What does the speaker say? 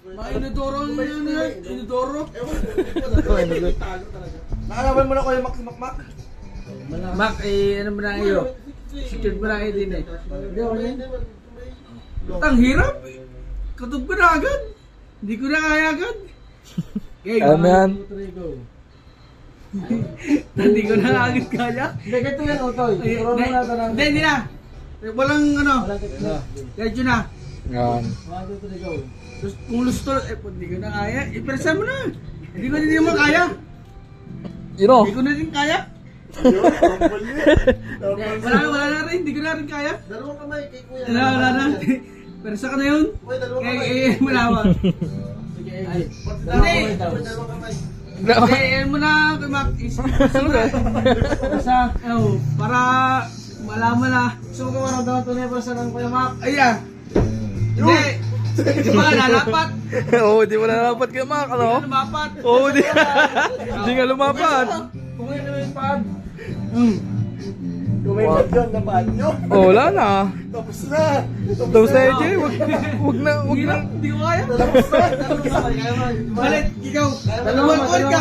Mga inodoro yun yan. Inodoro. Nakalaban mo na ko yung Mac. Mac, eh, ano ba na iyo? Secure ba na din eh? Ang hirap. Katog ko na agad. Hindi ko na kaya agad. Okay, Alam mo yan? Hindi ko na agad kaya. Hindi, ganito yan, Otoy. Turuan mo na ito ng... Hindi na. Walang ano. Medyo na. Yan. 1, 2, 3, go. Kung gusto, hindi ko na kaya. Ipresa mo na. Hindi ko din naman kaya. Yun o. Hindi ko na rin kaya. Wala na rin. Hindi ko na rin kaya. Dalawang kamay kay Kuya. Wala na. Persa ka na yun. Uy, dalawang kamay. Wala ba? Sige, Ay. Dalawang kamay daw. Dalawang kamay. Hindi, mo na, Mac. Ano ka? Persa. Para malaman na. Gusto mo ka maramdaman tunay para sa ng Kuya Mac? Ayan. Hindi. Hindi ba lalapat? Oo, di mo na dapat kay Mac, Hindi ano? ka lumapat. Oo, di. Di nga lumapat. Kung ngayon naman yung paan. Hmm. Kung may pad yun, napaan nyo. Oh, wala na. Tapos na. Tapos na AJ, wag na. Hirap. Hindi ko kaya. Tapos na. Balit, ikaw. Dalawang call ka.